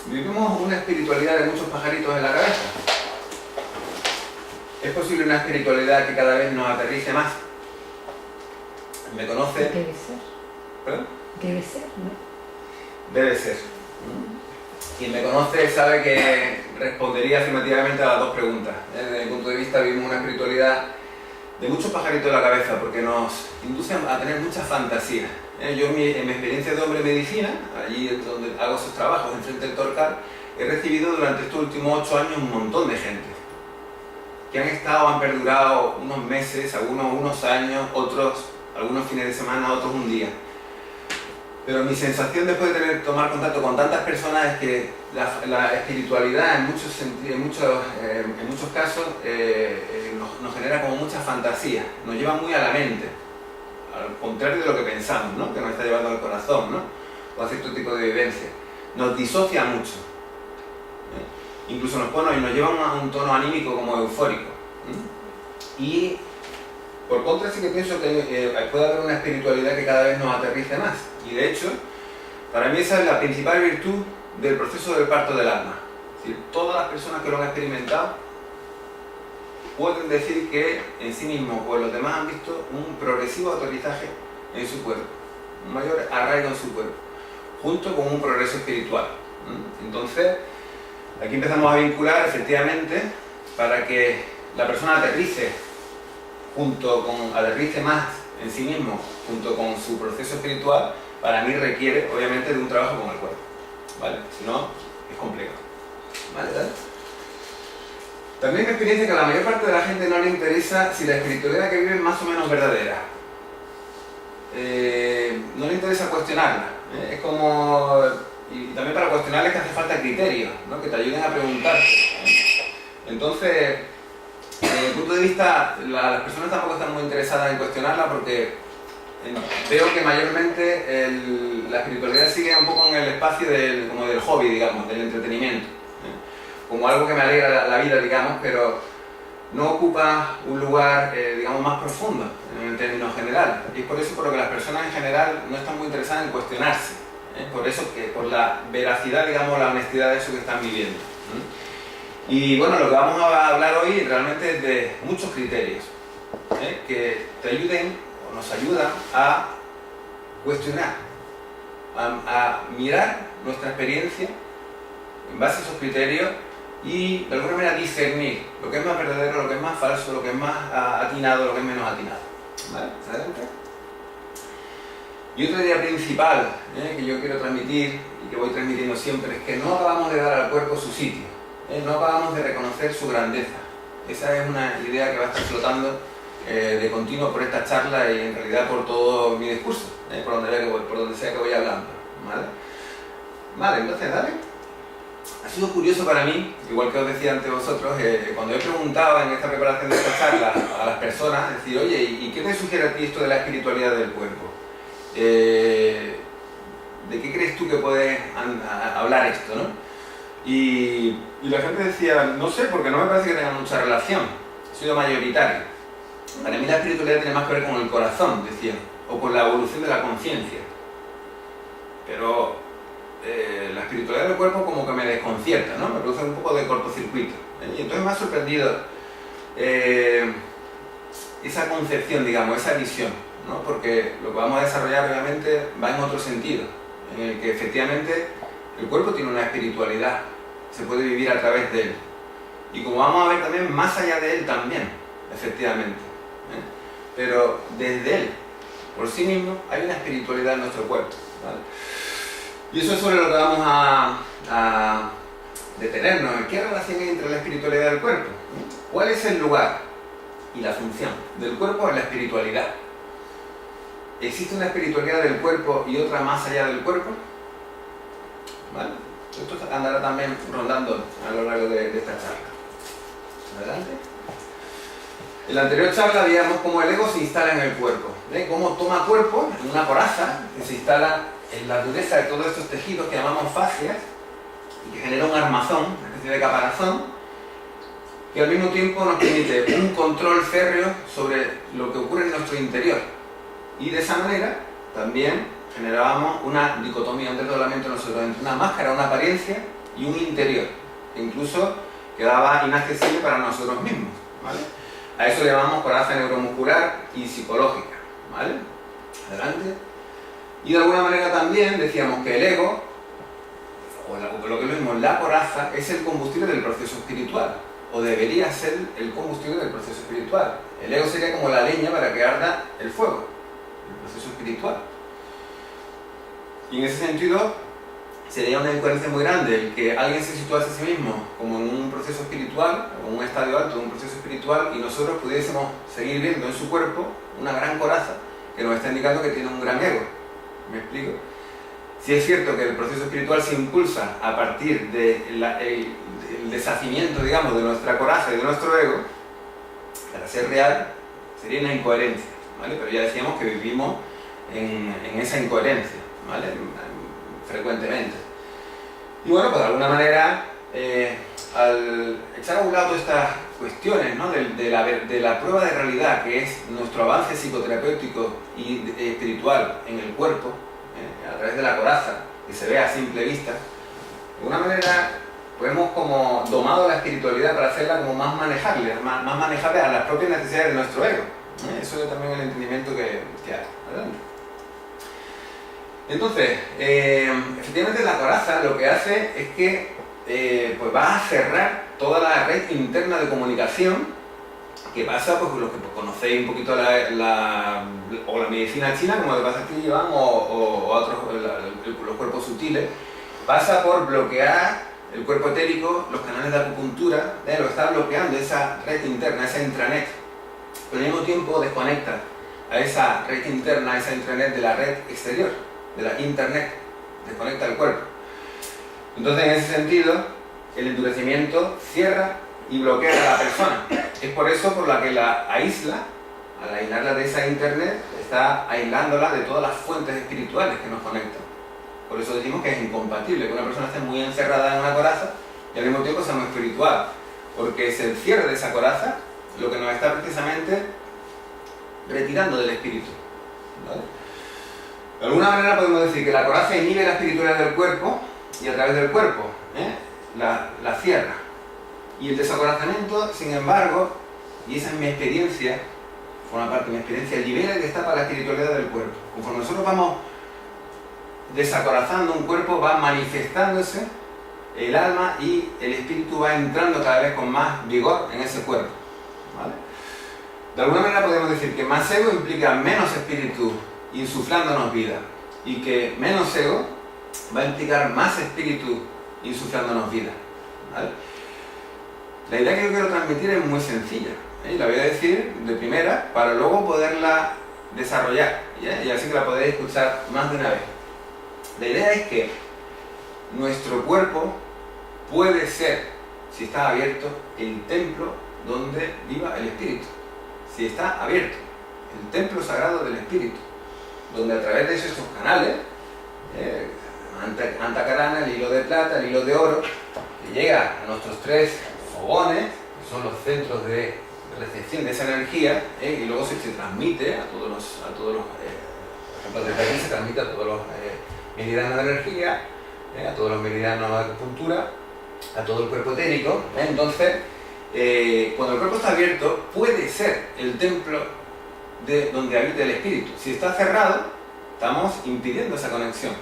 Vivimos una espiritualidad de muchos pajaritos en la cabeza. ¿Es posible una espiritualidad que cada vez nos aterrice más? ¿Me conoce? Debe ser. ¿Perdón? Debe ser, ¿no? Debe ser. Quien me conoce sabe que respondería afirmativamente a las dos preguntas. Desde mi punto de vista vivimos una espiritualidad de muchos pajaritos en la cabeza porque nos induce a tener mucha fantasía. Yo en mi experiencia de hombre de medicina, allí donde hago esos trabajos, enfrente del Torcal, he recibido durante estos últimos 8 años un montón de gente que han estado, han perdurado unos meses, algunos unos años, otros algunos fines de semana, otros un día. Pero mi sensación después de tomar contacto con tantas personas es que la espiritualidad en muchos casos nos genera como mucha fantasía, nos lleva muy a la mente, al contrario de lo que pensamos, ¿no? Que nos está llevando al corazón, ¿no? O a cierto tipo de vivencia. Nos disocia mucho, incluso nos lleva a un tono anímico como eufórico. Y por contra sí que pienso que puede haber una espiritualidad que cada vez nos aterrice más. Y de hecho, para mí esa es la principal virtud del proceso del parto del alma. Es decir, todas las personas que lo han experimentado pueden decir que en sí mismos o en los demás han visto un progresivo aterrizaje en su cuerpo, un mayor arraigo en su cuerpo, junto con un progreso espiritual. Entonces, aquí empezamos a vincular efectivamente para que la persona aterrice más en sí mismo, junto con su proceso espiritual, para mí requiere obviamente de un trabajo con el cuerpo, ¿vale? Si no, es complicado, ¿vale? También mi experiencia es que a la mayor parte de la gente no le interesa si la espiritualidad que vive es más o menos verdadera. No le interesa cuestionarla, es como... Y también para cuestionarla es que hace falta criterios, ¿no? Que te ayuden a preguntarte. Entonces, desde mi punto de vista, las personas tampoco están muy interesadas en cuestionarla porque veo que mayormente la espiritualidad sigue un poco en el espacio como del hobby, digamos, del entretenimiento, como algo que me alegra la vida, digamos, pero no ocupa un lugar, digamos, más profundo en términos generales. Y es por eso por lo que las personas en general no están muy interesadas en cuestionarse, por eso que por la veracidad, digamos, la honestidad de eso que están viviendo. Y bueno, lo que vamos a hablar hoy realmente es de muchos criterios que te ayuden o nos ayudan a cuestionar, a mirar nuestra experiencia en base a esos criterios y de alguna manera discernir lo que es más verdadero, lo que es más falso, lo que es más atinado, lo que es menos atinado. ¿Vale? ¿Adelante? Y otra idea principal que yo quiero transmitir y que voy transmitiendo siempre es que no acabamos de dar al cuerpo su sitio, no acabamos de reconocer su grandeza. Esa es una idea que va a estar flotando de continuo por esta charla y en realidad por todo mi discurso, por donde sea que voy hablando. Vale, entonces dale. Ha sido curioso para mí, igual que os decía ante vosotros, cuando he preguntado en esta preparación de esta charla a las personas, decir, oye, ¿y qué te sugiere a ti esto de la espiritualidad del cuerpo? ¿De qué crees tú que puede hablar esto, no? Y la gente decía, no sé, porque no me parece que tenga mucha relación, ha sido mayoritario. Para mí la espiritualidad tiene más que ver con el corazón, decían, o con la evolución de la conciencia. Pero la espiritualidad del cuerpo como que me desconcierta, ¿no? Me produce un poco de cortocircuito. Y entonces me ha sorprendido esa concepción, digamos, esa visión, ¿no? Porque lo que vamos a desarrollar obviamente va en otro sentido, en el que efectivamente el cuerpo tiene una espiritualidad, se puede vivir a través de él. Y como vamos a ver también, más allá de él también, efectivamente. Pero desde él, por sí mismo, hay una espiritualidad en nuestro cuerpo, ¿vale? Y eso es sobre lo que vamos a detenernos. ¿Qué relación hay entre la espiritualidad y el cuerpo? ¿Cuál es el lugar y la función del cuerpo en la espiritualidad? ¿Existe una espiritualidad del cuerpo y otra más allá del cuerpo? ¿Vale? Esto andará también rondando a lo largo de esta charla. Adelante. En la anterior charla veíamos cómo el ego se instala en el cuerpo, cómo toma cuerpo en una coraza que se instala en la dureza de todos estos tejidos que llamamos fascias y que genera un armazón, una especie de caparazón, que al mismo tiempo nos permite un control férreo sobre lo que ocurre en nuestro interior y de esa manera también generábamos una dicotomía, un desdoblamiento nosotros entre una máscara, una apariencia y un interior, que incluso quedaba inaccesible para nosotros mismos, ¿vale? A eso le llamamos coraza neuromuscular y psicológica, ¿vale? Adelante. Y de alguna manera también decíamos que el ego, o lo que es lo mismo, la coraza, es el combustible del proceso espiritual, o debería ser el combustible del proceso espiritual. El ego sería como la leña para que arda el fuego, el proceso espiritual. Y en ese sentido, sería una incoherencia muy grande el que alguien se situase a sí mismo como en un proceso espiritual, o en un estadio alto de un proceso espiritual, y nosotros pudiésemos seguir viendo en su cuerpo una gran coraza que nos está indicando que tiene un gran ego. ¿Me explico? Si es cierto que el proceso espiritual se impulsa a partir del deshacimiento, digamos, de nuestra coraza y de nuestro ego, para ser real, sería una incoherencia, ¿vale? Pero ya decíamos que vivimos en esa incoherencia, ¿vale? Frecuentemente. Y bueno, pues de alguna manera, al echar a un lado estas cuestiones, ¿no? de la prueba de realidad, que es nuestro avance psicoterapéutico y espiritual en el cuerpo, a través de la coraza, que se ve a simple vista, de alguna manera pues hemos como domado la espiritualidad para hacerla como más manejable a las propias necesidades de nuestro ego. Eso es también el entendimiento que hay. Adelante. Entonces, efectivamente la coraza lo que hace es que pues va a cerrar toda la red interna de comunicación que pasa, pues los que conocéis un poquito la medicina china, como le pasa aquí, Iván, o otros, los cuerpos sutiles, pasa por bloquear el cuerpo etérico, los canales de acupuntura, lo está bloqueando esa red interna, esa intranet, pero al mismo tiempo desconecta a esa red interna, a esa intranet de la red exterior, de la internet, desconecta el cuerpo. Entonces, en ese sentido, el endurecimiento cierra y bloquea a la persona. Es por eso por la que la aísla, al aislarla de esa internet, está aislándola de todas las fuentes espirituales que nos conectan. Por eso decimos que es incompatible que una persona esté muy encerrada en una coraza y al mismo tiempo sea muy espiritual, porque es el cierre de esa coraza lo que nos está precisamente retirando del espíritu, ¿vale? De alguna manera podemos decir que la coraza inhibe la espiritualidad del cuerpo y a través del cuerpo la cierra. Y el desacorazamiento, sin embargo, y esa es mi experiencia, forma parte de mi experiencia, libera y destapa la espiritualidad del cuerpo. Conforme nosotros vamos desacorazando un cuerpo, va manifestándose el alma y el espíritu va entrando cada vez con más vigor en ese cuerpo, ¿vale? De alguna manera podemos decir que más ego implica menos espíritu insuflándonos vida, y que menos ego va a implicar más espíritu insuflándonos vida, ¿vale? La idea que yo quiero transmitir es muy sencilla, y la voy a decir de primera para luego poderla desarrollar, y así que la podéis escuchar más de una vez. La idea es que nuestro cuerpo puede ser, si está abierto, el templo donde viva el espíritu. Si está abierto, el templo sagrado del espíritu, donde a través de esos canales, Antakarana, el hilo de plata, el hilo de oro, que llega a nuestros tres fogones, que son los centros de recepción de esa energía, y luego se transmite a todos los por ejemplo, desde aquí se transmite a todos los meridianos de energía, a todos los meridianos de acupuntura, a todo el cuerpo etérico. Entonces, cuando el cuerpo está abierto, puede ser el templo de donde habita el espíritu. Si está cerrado, estamos impidiendo esa conexión.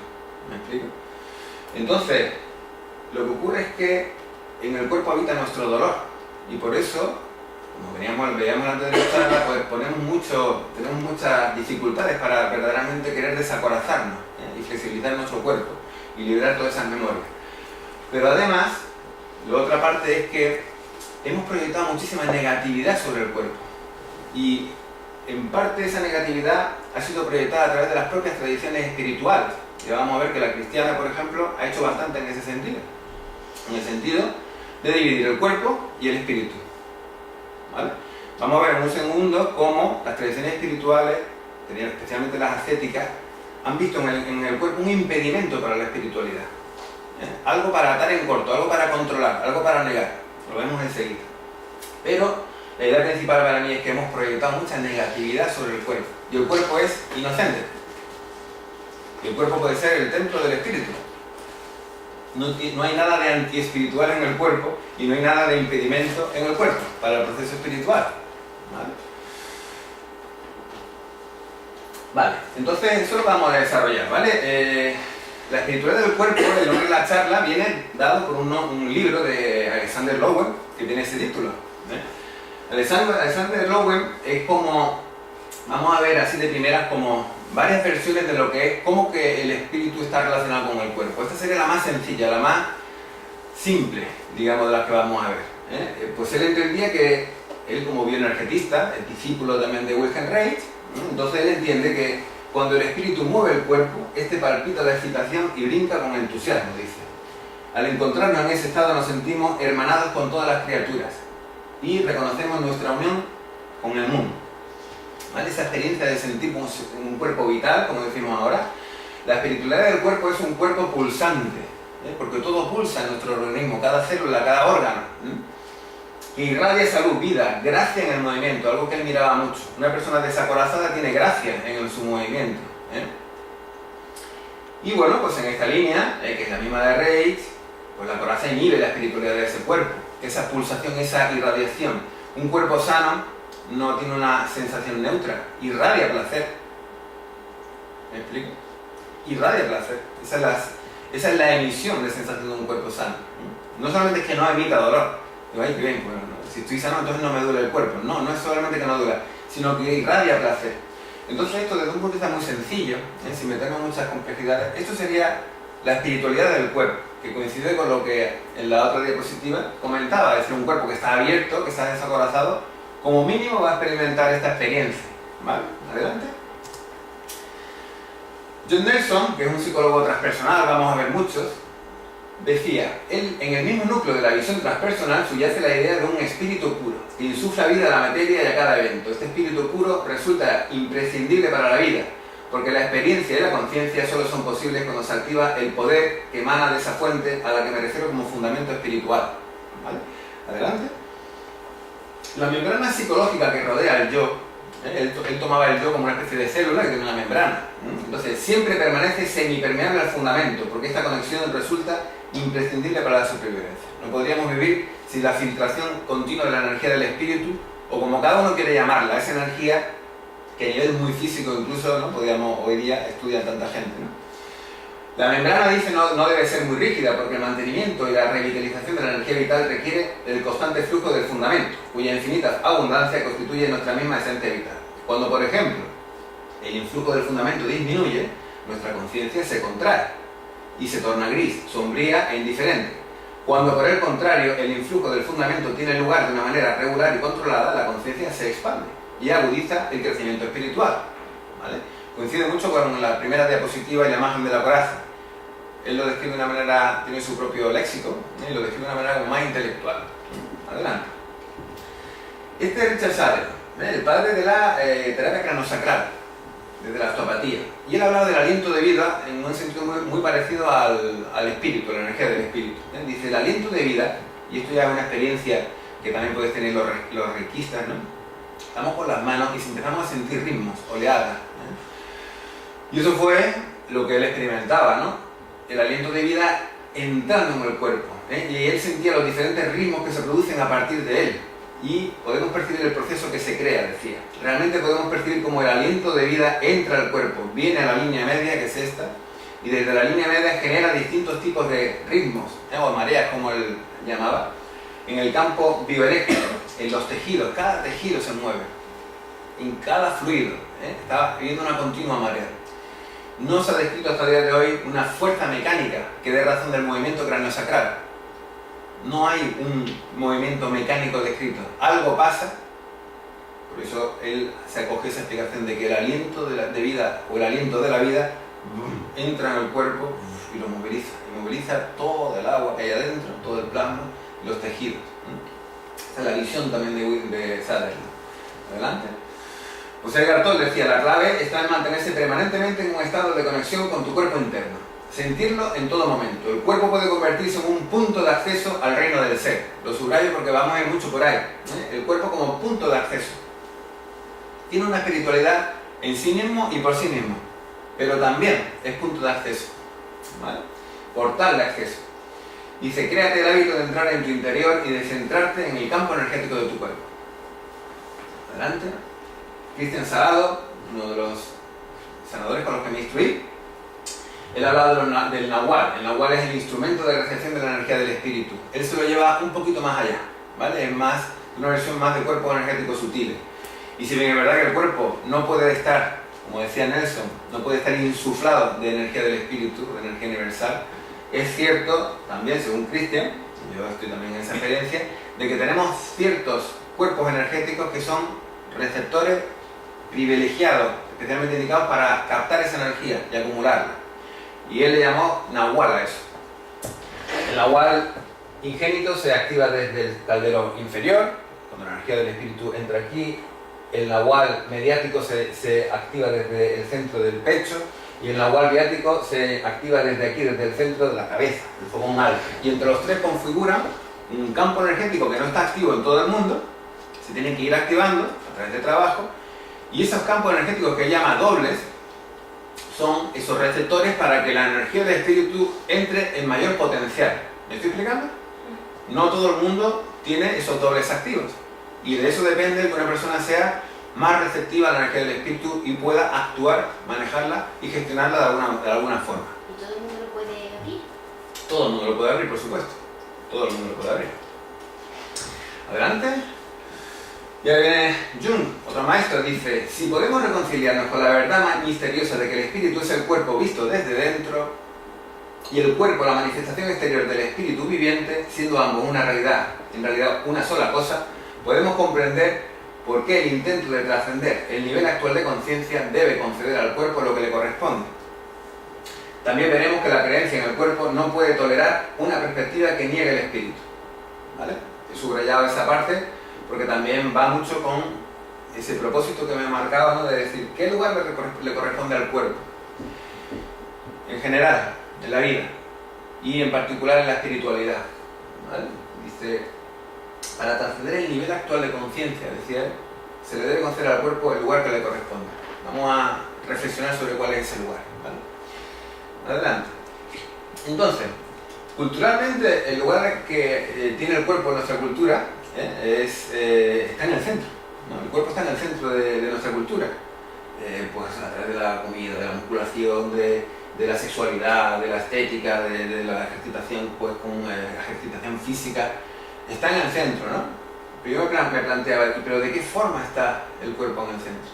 ¿Me explico? Entonces, lo que ocurre es que en el cuerpo habita nuestro dolor, y por eso, como veíamos antes de la charla, pues tenemos muchas dificultades para verdaderamente querer desacorazarnos, y flexibilizar nuestro cuerpo y liberar todas esas memorias. Pero además, la otra parte es que hemos proyectado muchísima negatividad sobre el cuerpo, y en parte esa negatividad ha sido proyectada a través de las propias tradiciones espirituales. Y vamos a ver que la cristiana, por ejemplo, ha hecho bastante en ese sentido, en el sentido de dividir el cuerpo y el espíritu, ¿vale? Vamos a ver en un segundo cómo las tradiciones espirituales, especialmente las ascéticas, han visto en el cuerpo un impedimento para la espiritualidad, algo para atar en corto, algo para controlar, algo para negar. Lo vemos enseguida. Pero la idea principal para mí es que hemos proyectado mucha negatividad sobre el cuerpo, y el cuerpo es inocente. Y el cuerpo puede ser el templo del espíritu. No hay nada de antiespiritual en el cuerpo y no hay nada de impedimento en el cuerpo para el proceso espiritual. Vale, entonces eso lo vamos a desarrollar, ¿vale? La espiritualidad del cuerpo, el nombre de la charla, viene dado por un libro de Alexander Lowen, que tiene ese título. Alexander Lowen es como, vamos a ver así de primeras, como varias versiones de lo que es, cómo que el espíritu está relacionado con el cuerpo. Esta sería la más sencilla, la más simple, digamos, de las que vamos a ver. Pues él entendía que, él como bioenergetista, el discípulo también de Wilhelm Reich, entonces él entiende que cuando el espíritu mueve el cuerpo, este palpita de excitación y brinca con entusiasmo, dice. Al encontrarnos en ese estado nos sentimos hermanados con todas las criaturas y reconocemos nuestra unión con el mundo. ¿Vale? Esa experiencia de sentir un cuerpo vital, como decimos ahora, la espiritualidad del cuerpo es un cuerpo pulsante, porque todo pulsa en nuestro organismo, cada célula, cada órgano, que irradia salud, vida, gracia en el movimiento, algo que él miraba mucho. Una persona desacorazada tiene gracia en su movimiento. Y bueno, pues en esta línea, que es la misma de Reich, pues la coraza inhibe la espiritualidad de ese cuerpo, esa pulsación, esa irradiación. Un cuerpo sano no tiene una sensación neutra, irradia placer. ¿Me explico? Irradia placer. Esa es la emisión de sensación de un cuerpo sano. No solamente es que no emita dolor. Digo, ay, qué bien, bueno, si estoy sano entonces no me duele el cuerpo. No, no es solamente que no duele, sino que irradia placer. Entonces esto desde un punto de vista muy sencillo, sin meternos en muchas complejidades, esto sería la espiritualidad del cuerpo, que coincide con lo que en la otra diapositiva comentaba, es decir, un cuerpo que está abierto, que está desacorazado, como mínimo va a experimentar esta experiencia. ¿Vale? Adelante. John Nelson, que es un psicólogo transpersonal, vamos a ver muchos, decía, él, en el mismo núcleo de la visión transpersonal subyace la idea de un espíritu puro, que insufla vida a la materia y a cada evento. Este espíritu puro resulta imprescindible para la vida, porque la experiencia y la conciencia solo son posibles cuando se activa el poder que emana de esa fuente a la que me refiero como fundamento espiritual. ¿Vale? Adelante. La membrana psicológica que rodea el yo, él tomaba el yo como una especie de célula que tiene una membrana. Entonces siempre permanece semipermeable al fundamento, porque esta conexión resulta imprescindible para la supervivencia. No podríamos vivir sin la filtración continua de la energía del espíritu, o como cada uno quiere llamarla, esa energía que a nivel muy físico incluso no podríamos hoy día estudiar tanta gente, ¿no? La membrana, dice, no debe ser muy rígida, porque el mantenimiento y la revitalización de la energía vital requiere el constante flujo del fundamento, cuya infinita abundancia constituye nuestra misma esencia vital. Cuando, por ejemplo, el influjo del fundamento disminuye, nuestra conciencia se contrae y se torna gris, sombría e indiferente. Cuando, por el contrario, el influjo del fundamento tiene lugar de una manera regular y controlada, la conciencia se expande y agudiza el crecimiento espiritual. ¿Vale? Coincide mucho con la primera diapositiva y la imagen de la coraza. Él lo describe de una manera, tiene su propio léxico, y lo describe de una manera como más intelectual. Adelante. Este es Richard Sadler, el padre de la terapia craneosacral, desde la osteopatía. Y él hablaba del aliento de vida en un sentido muy parecido al espíritu, la energía del espíritu. Dice, el aliento de vida, y esto ya es una experiencia que también puedes tener los reikistas, ¿no? Estamos con las manos y empezamos a sentir ritmos, oleadas. Y eso fue lo que él experimentaba, ¿no? El aliento de vida entrando en el cuerpo. Y él sentía los diferentes ritmos que se producen a partir de él. Y podemos percibir el proceso que se crea, decía. Realmente podemos percibir cómo el aliento de vida entra al cuerpo, viene a la línea media, que es esta, y desde la línea media genera distintos tipos de ritmos, o mareas, como él llamaba, en el campo bioeléctrico, en los tejidos. Cada tejido se mueve, en cada fluido. Está viviendo una continua marea. No se ha descrito hasta el día de hoy una fuerza mecánica que dé razón del movimiento craneosacral. No hay un movimiento mecánico descrito. Algo pasa, por eso él se acoge esa explicación de que el aliento de vida, o el aliento de la vida, entra en el cuerpo y lo moviliza. Y moviliza todo el agua que hay adentro, todo el plasma y los tejidos. Esa es la visión también de Sadler. Adelante. Pues Edgar Tolle decía, la clave está en mantenerse permanentemente en un estado de conexión con tu cuerpo interno. Sentirlo en todo momento. El cuerpo puede convertirse en un punto de acceso al reino del ser. Lo subrayo porque vamos a ir mucho por ahí. El cuerpo como punto de acceso. Tiene una espiritualidad en sí mismo y por sí mismo. pero también es punto de acceso, ¿vale? Portal de acceso. Dice, créate el hábito de entrar en tu interior y de centrarte en el campo energético de tu cuerpo. Adelante. Cristian Salado, uno de los sanadores con los que me instruí, él hablaba del Nahual. El Nahual es el instrumento de recepción de la energía del espíritu. Él se lo lleva un poquito más allá, ¿vale? Es más, una versión más de cuerpo energético sutil. Y si bien es verdad que el cuerpo no puede estar, como decía Nelson, no puede estar insuflado de energía del espíritu, de energía universal, es cierto, también según Cristian, yo estoy también en esa experiencia, de que tenemos ciertos cuerpos energéticos que son receptores privilegiados, especialmente indicados para captar esa energía y acumularla. Y él le llamó Nahual a eso. El Nahual ingénito se activa desde el caldero inferior, cuando la energía del espíritu entra aquí. El Nahual mediático se activa desde el centro del pecho, y el Nahual viático se activa desde aquí, desde el centro de la cabeza, el fogón alto. Y entre los tres configuran un campo energético que no está activo en todo el mundo, se tienen que ir activando a través de trabajo, y esos campos energéticos que llama dobles son esos receptores para que la energía del espíritu entre en mayor potencial. ¿Me estoy explicando? No todo el mundo tiene esos dobles activos, y de eso depende que una persona sea más receptiva a la energía del espíritu y pueda actuar, manejarla y gestionarla de alguna forma. ¿Y todo el mundo lo puede abrir? Todo el mundo lo puede abrir, por supuesto. Todo el mundo lo puede abrir. Adelante. Y ahí viene Jung, otro maestro, dice: si podemos reconciliarnos con la verdad más misteriosa de que el espíritu es el cuerpo visto desde dentro y el cuerpo la manifestación exterior del espíritu viviente, siendo ambos una realidad, en realidad una sola cosa, podemos comprender por qué el intento de trascender el nivel actual de conciencia debe conceder al cuerpo lo que le corresponde. También veremos que la creencia en el cuerpo no puede tolerar una perspectiva que niegue el espíritu. ¿Vale? He subrayado esa parte porque también va mucho con ese propósito que me he marcado, ¿no? De decir, ¿qué lugar le corresponde al cuerpo? En general, en la vida, y en particular en la espiritualidad. ¿Vale? Dice, para trascender el nivel actual de conciencia, decía él, se le debe conceder al cuerpo el lugar que le corresponde. Vamos a reflexionar sobre cuál es ese lugar. ¿Vale? Adelante. Entonces, culturalmente, el lugar que tiene el cuerpo en nuestra cultura está en el centro, ¿no? El cuerpo está en el centro de nuestra cultura, pues a través de la comida, de la musculación, de la sexualidad, de la estética, de la ejercitación, pues con ejercitación física, está en el centro, ¿no? Pero yo me planteaba, ¿pero de qué forma está el cuerpo en el centro?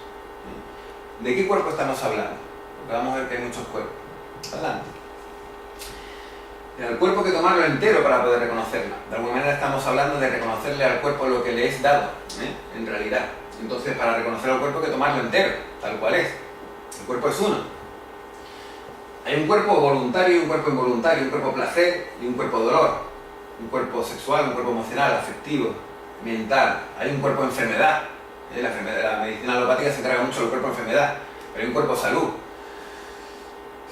¿De qué cuerpo estamos hablando? Porque vamos a ver que hay muchos cuerpos. Adelante. El cuerpo hay que tomarlo entero para poder reconocerlo. De alguna manera estamos hablando de reconocerle al cuerpo lo que le es dado, en realidad. Entonces, para reconocer al cuerpo hay que tomarlo entero, tal cual es. El cuerpo es uno. Hay un cuerpo voluntario y un cuerpo involuntario, un cuerpo placer y un cuerpo dolor, un cuerpo sexual, un cuerpo emocional, afectivo, mental. Hay un cuerpo enfermedad. La medicina alopática se encarga mucho del cuerpo enfermedad, pero hay un cuerpo salud.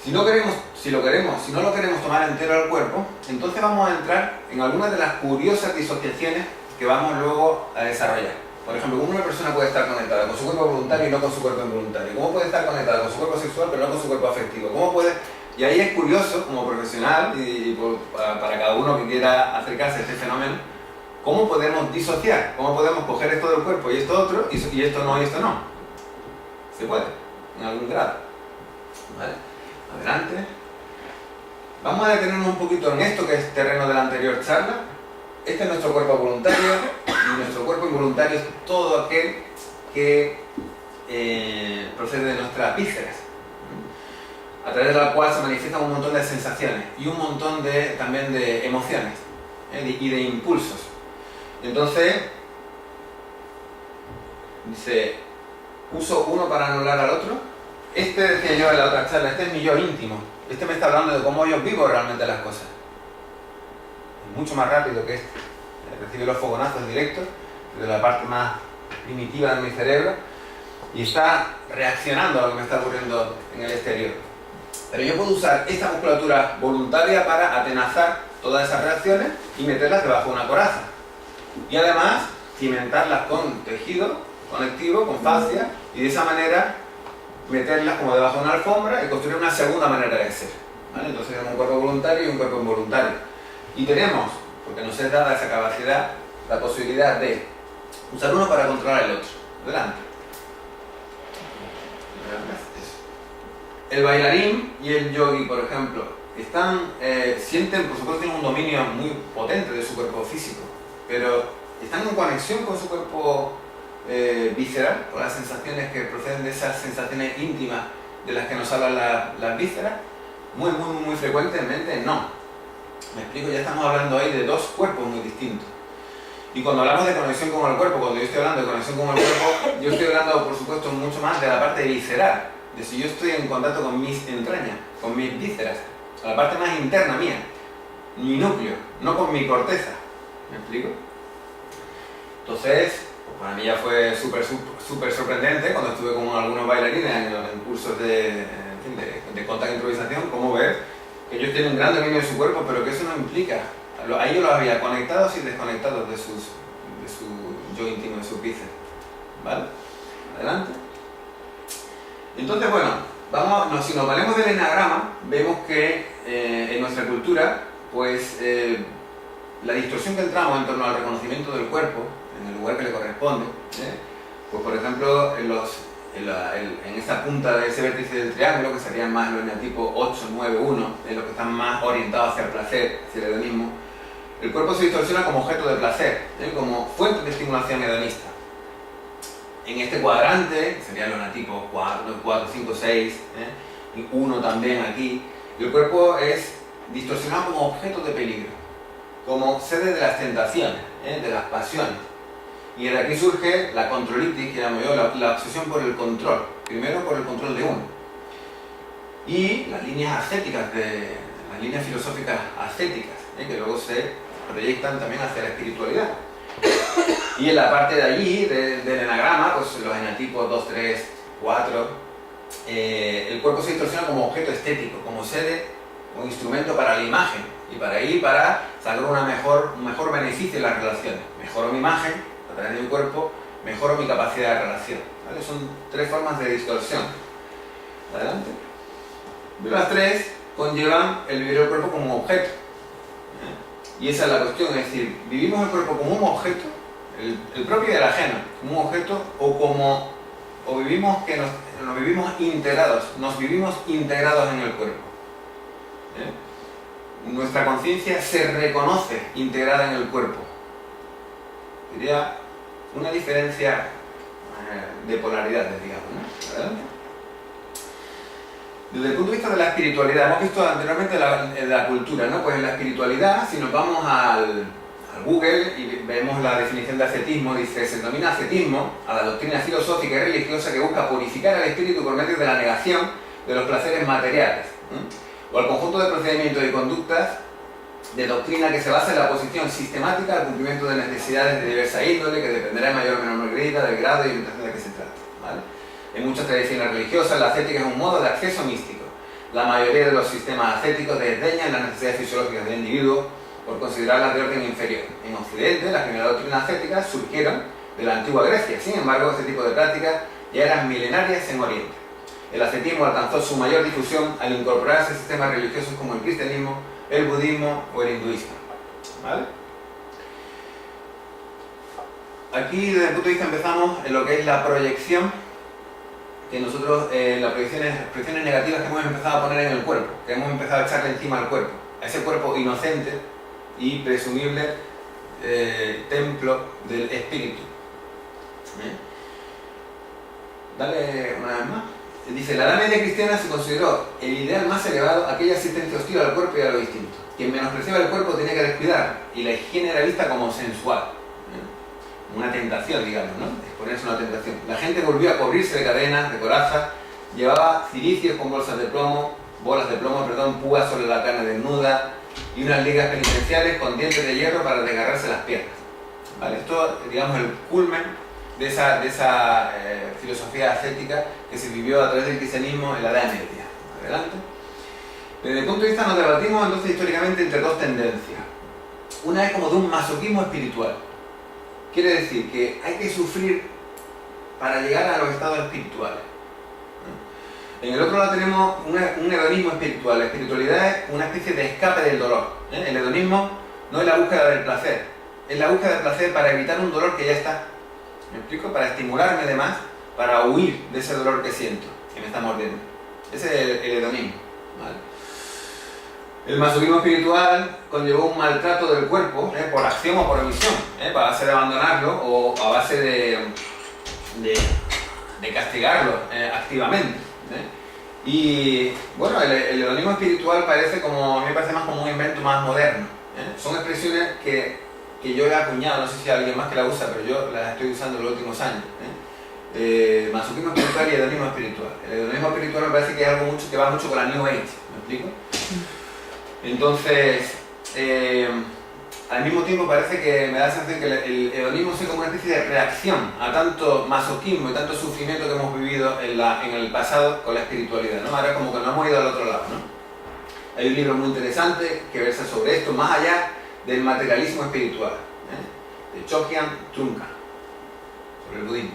Si no lo queremos tomar entero al cuerpo, entonces vamos a entrar en algunas de las curiosas disociaciones que vamos luego a desarrollar. Por ejemplo, ¿cómo una persona puede estar conectada con su cuerpo voluntario y no con su cuerpo involuntario? ¿Cómo puede estar conectada con su cuerpo sexual pero no con su cuerpo afectivo? ¿Cómo puede? Y ahí es curioso, como profesional, para cada uno que quiera acercarse a este fenómeno, ¿cómo podemos disociar? ¿Cómo podemos coger esto del cuerpo y esto otro, y esto no y esto no? Se puede, en algún grado. ¿Vale? Adelante. Vamos a detenernos un poquito en esto, que es terreno de la anterior charla. Este es nuestro cuerpo voluntario, y nuestro cuerpo involuntario es todo aquel que procede de nuestras vísceras, a través de la cual se manifiestan un montón de sensaciones y un montón también de emociones y de impulsos. Entonces, dice, uso uno para anular al otro. Decía yo en la otra charla, este es mi yo íntimo. Este me está hablando de cómo yo vivo realmente las cosas. Es mucho más rápido que este. Recibe los fogonazos directos de la parte más primitiva de mi cerebro y está reaccionando a lo que me está ocurriendo en el exterior. Pero yo puedo usar esta musculatura voluntaria para atenazar todas esas reacciones y meterlas debajo de una coraza. Y además cimentarlas con tejido conectivo, con fascia, y de esa manera meterlas como debajo de una alfombra y construir una segunda manera de ser, ¿vale? Entonces tenemos un cuerpo voluntario y un cuerpo involuntario. Y tenemos, porque nos es dada esa capacidad, la posibilidad de usar uno para controlar el otro. Adelante. El bailarín y el yogi, por ejemplo, sienten, por supuesto, tienen un dominio muy potente de su cuerpo físico, pero están en conexión con su cuerpo visceral, con las sensaciones que proceden de esas sensaciones íntimas de las que nos hablan las vísceras. Muy frecuentemente no. Me explico, ya estamos hablando ahí de dos cuerpos muy distintos. Y cuando hablamos de conexión con el cuerpo, cuando yo estoy hablando de conexión con el cuerpo, yo estoy hablando, por supuesto, mucho más de la parte visceral, de si yo estoy en contacto con mis entrañas, con mis vísceras, a la parte más interna mía, mi núcleo, no con mi corteza. ¿Me explico? Entonces, para mí ya fue súper sorprendente cuando estuve con algunos bailarines en cursos de contact improvisación, como ver que ellos tienen un gran dominio de su cuerpo, pero que eso no implica. A ellos los había conectados y desconectados de su yo íntimo, de sus bíceps. ¿Vale? Adelante. Entonces, bueno, si nos valemos del enagrama, vemos que en nuestra cultura, pues la distorsión que entramos en torno al reconocimiento del cuerpo, en el lugar que le corresponde, pues por ejemplo, en esta punta de ese vértice del triángulo, que serían más los eneatipos 8, 9, 1, los que están más orientados hacia el placer, hacia el hedonismo, el cuerpo se distorsiona como objeto de placer, como fuente de estimulación hedonista. En este cuadrante, serían los eneatipos 4, 5, 6, y 1 también aquí, y el cuerpo es distorsionado como objeto de peligro, como sede de las tentaciones, de las pasiones. Y de aquí surge la controlitis, que llamo yo, la obsesión por el control. Primero por el control de uno. Y las líneas ascéticas, las líneas filosóficas ascéticas, que luego se proyectan también hacia la espiritualidad. Y en la parte de allí, del enagrama, pues los eneatipos 2, 3, 4, el cuerpo se distorsiona como objeto estético, como sede o instrumento para la imagen. Y para sacar un mejor beneficio en las relaciones. Mejoro mi imagen a través de mi cuerpo, mejoro mi capacidad de relación. ¿Vale? Son tres formas de distorsión. Adelante. Las tres conllevan el vivir el cuerpo como un objeto. Y esa es la cuestión, es decir, vivimos el cuerpo como un objeto, el propio y el ajeno, como un objeto, o vivimos que nos vivimos integrados en el cuerpo. Nuestra conciencia se reconoce integrada en el cuerpo. Sería una diferencia de polaridades, digamos, ¿no? ¿Verdad? Desde el punto de vista de la espiritualidad, hemos visto anteriormente la cultura, ¿no? Pues en la espiritualidad, si nos vamos al Google y vemos la definición de ascetismo, dice, se denomina ascetismo a la doctrina filosófica y religiosa que busca purificar al espíritu por medio de la negación de los placeres materiales, o al conjunto de procedimientos y conductas de doctrina que se basa en la oposición sistemática al cumplimiento de necesidades de diversa índole, que dependerá en mayor o menor medida del grado y orientación de que se trate, ¿vale? En muchas tradiciones religiosas, la ascética es un modo de acceso místico. La mayoría de los sistemas ascéticos desdeñan las necesidades fisiológicas del individuo por considerarlas de orden inferior. En Occidente, las primeras doctrinas ascéticas surgieron de la antigua Grecia. Sin embargo, este tipo de prácticas ya eran milenarias en Oriente. El ascetismo alcanzó su mayor difusión al incorporarse a sistemas religiosos como el cristianismo, el budismo o el hinduismo. ¿Vale? Aquí, desde el punto de vista, empezamos en lo que es la proyección, que nosotros, las proyecciones negativas que hemos empezado a poner en el cuerpo, que hemos empezado a echarle encima al cuerpo, a ese cuerpo inocente y presumible templo del espíritu. Dale una vez más. Dice, la Edad Media cristiana se consideró el ideal más elevado aquella asistencia hostil al cuerpo y a lo distinto. Quien menospreciaba el cuerpo tenía que descuidar, y la higiene era vista como sensual. Una tentación, digamos, ¿no? Exponerse a una tentación. La gente volvió a cubrirse de cadenas, de corazas, llevaba cilicios con bolas de plomo, púas sobre la carne desnuda y unas ligas penitenciales con dientes de hierro para desgarrarse las piernas. ¿Vale? Esto, digamos, el culmen de esa filosofía ascética que se vivió a través del cristianismo en la Edad Media. Adelante. Desde el punto de vista nos debatimos entonces históricamente entre dos tendencias. Una es como de un masoquismo espiritual. Quiere decir que hay que sufrir para llegar a los estados espirituales. En el otro lado tenemos un hedonismo espiritual. La espiritualidad es una especie de escape del dolor. El hedonismo no es la búsqueda del placer, es la búsqueda del placer para evitar un dolor que ya está. ¿Me explico? Para estimularme de más, para huir de ese dolor que siento, que me está mordiendo. Ese es el hedonismo, ¿vale? El masoquismo espiritual conllevó un maltrato del cuerpo, por acción o por omisión, a base de abandonarlo o a base de castigarlo activamente. Y bueno, el hedonismo espiritual parece como, a mí me parece más como un invento más moderno. Son expresiones que yo he acuñado, no sé si hay alguien más que la usa, pero yo las estoy usando en los últimos años. Masoquismo espiritual y hedonismo espiritual. El hedonismo espiritual me parece que es algo que va mucho con la New Age, ¿me explico? Entonces, al mismo tiempo parece que me da la sensación que el hedonismo es como una especie de reacción a tanto masoquismo y tanto sufrimiento que hemos vivido en el pasado con la espiritualidad, ¿no? Ahora como que nos hemos ido al otro lado, ¿no? Hay un libro muy interesante que versa sobre esto, más allá del materialismo espiritual, de Chokyan Trungpa, sobre el budismo.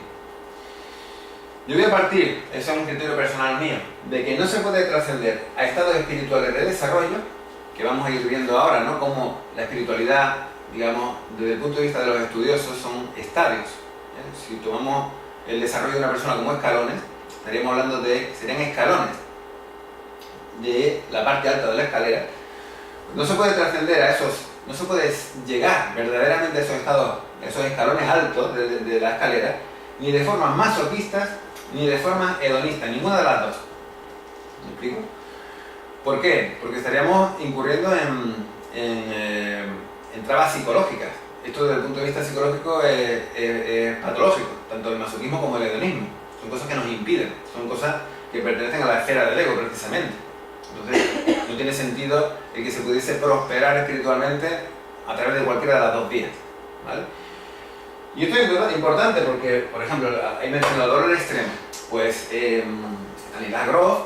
Yo voy a partir, eso es un criterio personal mío, de que no se puede trascender a estados espirituales de desarrollo, que vamos a ir viendo ahora, ¿no? Como la espiritualidad, digamos, desde el punto de vista de los estudiosos, son estadios. Si tomamos el desarrollo de una persona como escalones, estaríamos hablando serían escalones de la parte alta de la escalera. No se puede trascender a esos, no se puede llegar verdaderamente a esos estados, a esos escalones altos de la escalera, ni de formas masoquistas, ni de forma hedonista, ninguna de las dos. ¿Me explico? ¿Por qué? Porque estaríamos incurriendo en trabas psicológicas. Esto desde el punto de vista psicológico es patológico, tanto el masoquismo como el hedonismo. Son cosas que nos impiden, son cosas que pertenecen a la esfera del ego precisamente. Entonces, no tiene sentido el que se pudiese prosperar espiritualmente a través de cualquiera de las dos vías, ¿vale? Y esto es importante porque, por ejemplo, hay mencionado dolor extremo. Pues Anilas Grof,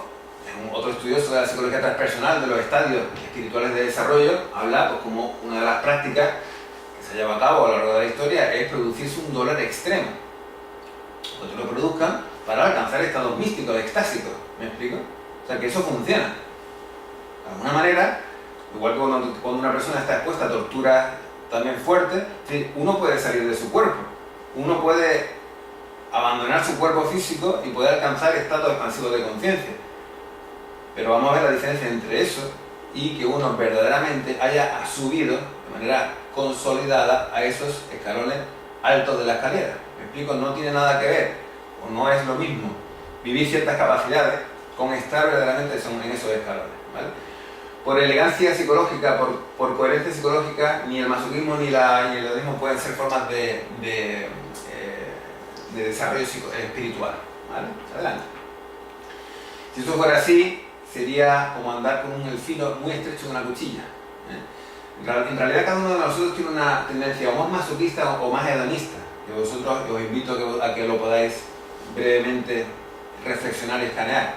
otro estudioso de la psicología transpersonal de los estadios espirituales de desarrollo, habla pues, como una de las prácticas que se lleva a cabo a lo largo de la historia es producirse un dolor extremo. O que lo produzcan para alcanzar estados místicos, extásicos. ¿Me explico? O sea, que eso funciona. De alguna manera, igual que cuando una persona está expuesta a torturas también fuertes, uno puede salir de su cuerpo. Uno puede abandonar su cuerpo físico y poder alcanzar estados expansivos de conciencia. Pero vamos a ver la diferencia entre eso y que uno verdaderamente haya subido de manera consolidada a esos escalones altos de la escalera. ¿Me explico? No tiene nada que ver, o no es lo mismo, vivir ciertas capacidades con estar verdaderamente en esos escalones, ¿vale? Por elegancia psicológica, por coherencia psicológica, ni el masoquismo ni el hedonismo pueden ser formas de desarrollo espiritual, ¿vale? Adelante. Si eso fuera así, sería como andar con el filo muy estrecho de una cuchilla. En realidad cada uno de nosotros tiene una tendencia o más masoquista o más hedonista. Y vosotros os invito a que lo podáis brevemente reflexionar y escanear.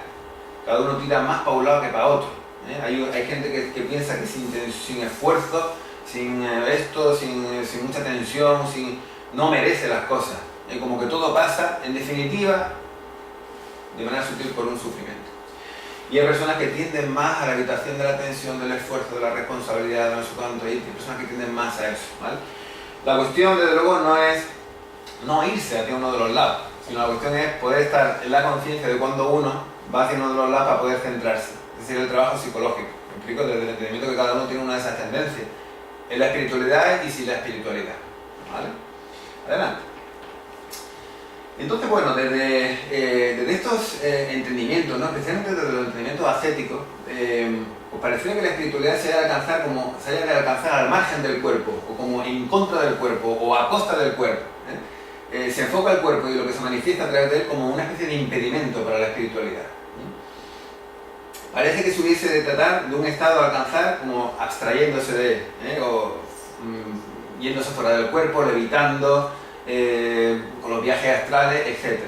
Cada uno tira más para un lado que para otro. Hay gente que piensa que sin esfuerzo, sin mucha tensión, no merece las cosas. Como que todo pasa, en definitiva, de manera sutil por un sufrimiento. Y hay personas que tienden más a la evitación de la tensión, del esfuerzo, de la responsabilidad, de no sé cuánto, y hay personas que tienden más a eso, ¿vale? La cuestión, desde luego, no es no irse hacia uno de los lados, sino la cuestión es poder estar en la conciencia de cuando uno va hacia uno de los lados para poder centrarse. Es decir, el trabajo psicológico. Me explico, desde el entendimiento que cada uno tiene una de esas tendencias. En la espiritualidad y sin la espiritualidad, ¿vale? Adelante. Entonces, bueno, desde estos entendimientos, ¿no? Especialmente desde los entendimientos ascéticos, pues pareciera que la espiritualidad se haya de alcanzar al margen del cuerpo, o como en contra del cuerpo, o a costa del cuerpo. Se enfoca el cuerpo y lo que se manifiesta a través de él como una especie de impedimento para la espiritualidad. Parece que se hubiese de tratar de un estado a alcanzar como abstrayéndose de él, o yéndose fuera del cuerpo, levitando, con los viajes astrales, etc.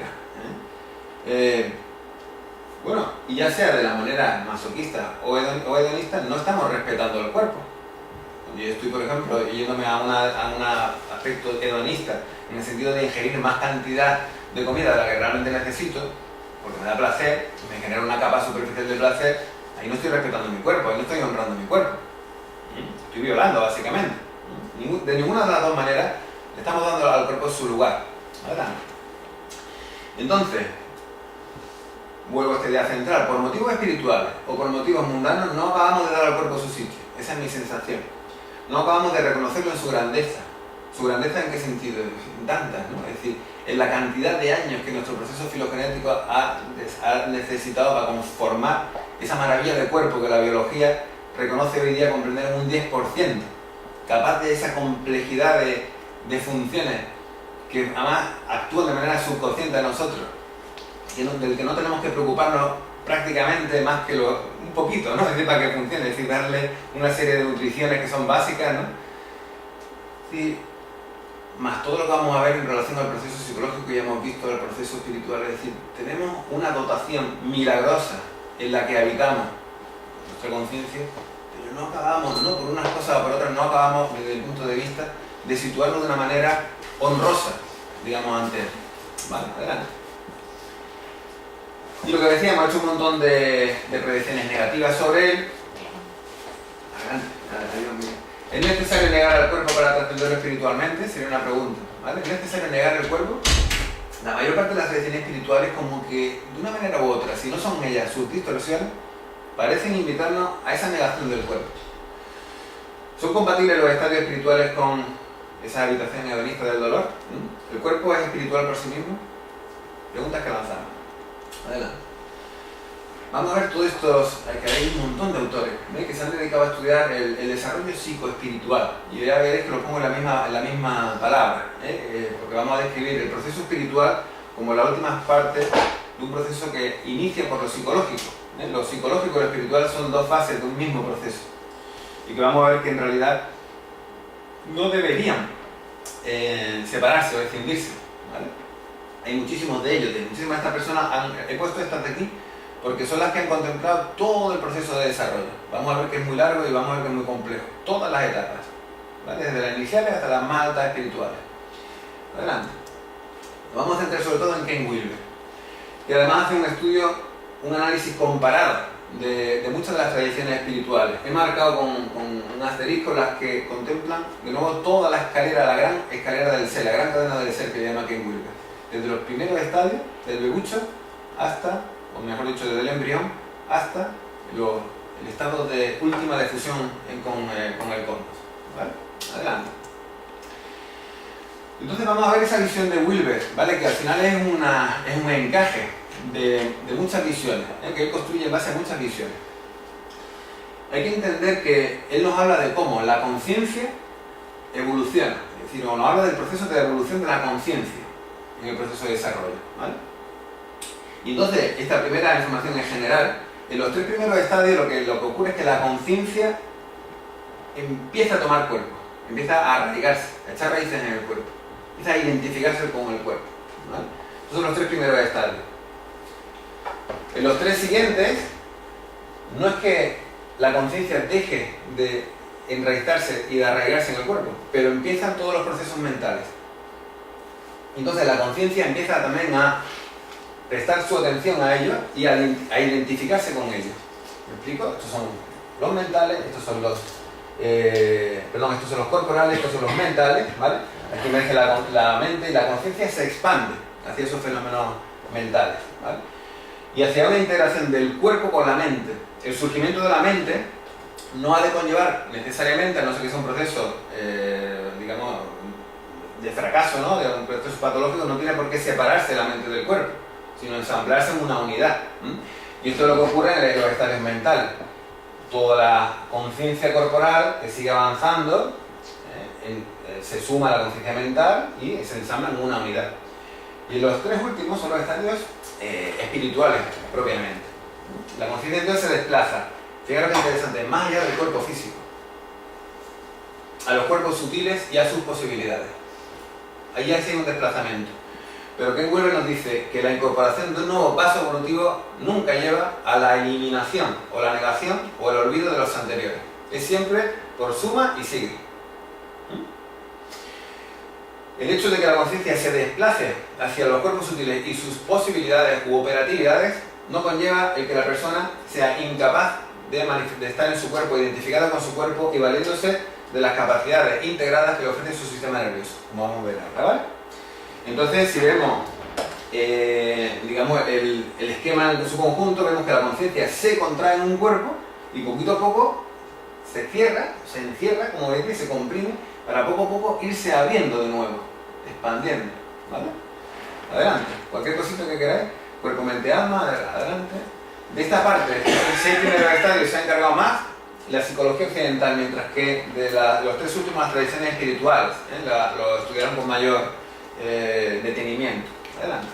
Bueno, y ya sea de la manera masoquista o hedonista, no estamos respetando el cuerpo. Yo estoy, por ejemplo, yéndome a un aspecto hedonista, en el sentido de ingerir más cantidad de comida de la que realmente necesito, porque me da placer, me genera una capa superficial de placer, ahí no estoy respetando mi cuerpo, ahí no estoy honrando mi cuerpo. Estoy violando, básicamente. De ninguna de las dos maneras le estamos dando al cuerpo su lugar. ¿Verdad? Entonces, vuelvo a esta idea central, por motivos espirituales o por motivos mundanos no acabamos de dar al cuerpo su sitio. Esa es mi sensación. No acabamos de reconocerlo en su grandeza. ¿Su grandeza en qué sentido? En tantas, ¿no? Es decir, en la cantidad de años que nuestro proceso filogenético ha necesitado para conformar esa maravilla de cuerpo que la biología reconoce hoy día comprender en un 10%, capaz de esa complejidad de funciones que además actúan de manera subconsciente a nosotros, del que no tenemos que preocuparnos prácticamente más que un poquito, ¿no? Es decir, para que funcione, es decir, darle una serie de nutriciones que son básicas, ¿no? Sí, más todo lo que vamos a ver en relación al proceso psicológico, ya hemos visto el proceso espiritual, es decir, tenemos una dotación milagrosa en la que habitamos nuestra conciencia, pero no acabamos, ¿no? Por unas cosas o por otras, no acabamos desde el punto de vista de situarnos de una manera honrosa, digamos, ante él. Vale, adelante. Y lo que decíamos, ha hecho un montón de predicciones negativas sobre él. Adelante, Dios mío. ¿Es necesario negar al cuerpo para trascenderlo espiritualmente? Sería una pregunta, ¿vale? ¿Es necesario negar el cuerpo? La mayor parte de las tradiciones espirituales, como que de una manera u otra, si no son ellas sus distorsiones, parecen invitarnos a esa negación del cuerpo. ¿Son compatibles los estadios espirituales con esa habitación hedonista del dolor? ¿El cuerpo es espiritual por sí mismo? Preguntas que lanzamos. Adelante. Vamos a ver todos estos, que hay un montón de autores, ¿ves? Que se han dedicado a estudiar el desarrollo psicoespiritual. Y ya veréis que lo pongo en la misma palabra, porque vamos a describir el proceso espiritual como la última parte de un proceso que inicia por lo psicológico. Lo psicológico y lo espiritual son dos fases de un mismo proceso. Y que vamos a ver que en realidad no deberían separarse o escindirse, ¿vale? Hay muchísimos de ellos, muchísimas de estas personas, he puesto estas de aquí porque son las que han contemplado todo el proceso de desarrollo. Vamos a ver que es muy largo y vamos a ver que es muy complejo, todas las etapas, ¿vale? Desde las iniciales hasta las más altas espirituales. Adelante. Nos vamos a centrar sobre todo en Ken Wilber, que además hace un estudio, un análisis comparado de muchas de las tradiciones espirituales. He marcado con un asterisco las que contemplan de nuevo toda la escalera, la gran escalera del ser, la gran cadena del ser que llama Ken Wilber. Desde los primeros estadios, del bebucho, hasta, o mejor dicho, desde el embrión, hasta el estado de última de fusión con el cosmos. ¿Vale? Adelante. Entonces vamos a ver esa visión de Wilber, ¿vale? Que al final es un encaje de muchas visiones, que él construye en base a muchas visiones. Hay que entender que él nos habla de cómo la conciencia evoluciona, es decir, nos habla del proceso de evolución de la conciencia en el proceso de desarrollo, ¿vale? Y entonces, esta primera información en general, en los tres primeros estadios lo que ocurre es que la conciencia empieza a tomar cuerpo, empieza a arraigarse, a echar raíces en el cuerpo, empieza a identificarse con el cuerpo, ¿vale? Estos son los tres primeros estadios. En los tres siguientes, no es que la conciencia deje de enraizarse y de arraigarse en el cuerpo, pero empiezan todos los procesos mentales. Entonces la conciencia empieza también a prestar su atención a ellos y a identificarse con ellos. ¿Me explico? Estos son los mentales, estos son los corporales, estos son los mentales, ¿vale? Aquí emerge la mente y la conciencia se expande hacia esos fenómenos mentales, ¿vale? Y hacia una integración del cuerpo con la mente. El surgimiento de la mente no ha de conllevar necesariamente, a no ser que sea un proceso, digamos, de fracaso, ¿no? De un proceso patológico, no tiene por qué separarse la mente del cuerpo, sino ensamblarse en una unidad. Y esto es lo que ocurre en los estadios mentales. Toda la conciencia corporal que sigue avanzando se suma a la conciencia mental y se ensambla en una unidad. Y los tres últimos son los estadios espirituales, propiamente. La conciencia entonces se desplaza, fijaros que interesante, más allá del cuerpo físico, a los cuerpos sutiles y a sus posibilidades. Allí hay un desplazamiento. Pero Ken Wilber nos dice que la incorporación de un nuevo paso evolutivo nunca lleva a la eliminación o la negación o el olvido de los anteriores. Es siempre por suma y sigue. El hecho de que la conciencia se desplace hacia los cuerpos sutiles y sus posibilidades u operatividades no conlleva el que la persona sea incapaz de estar en su cuerpo, identificada con su cuerpo y valiéndose de las capacidades integradas que le ofrece su sistema nervioso, como vamos a ver ahora, ¿vale? Entonces, si vemos digamos, el esquema en su conjunto, vemos que la conciencia se contrae en un cuerpo y poquito a poco se encierra, como veis, se comprime, para poco a poco irse abriendo de nuevo, expandiendo, ¿vale? Adelante, cualquier cosita que queráis, cuerpo, mente, alma, adelante. De esta parte, el 6 primeros estadios se ha encargado más la psicología occidental, mientras que de los 3 últimas tradiciones espirituales lo estudiaron con mayor detenimiento. Adelante.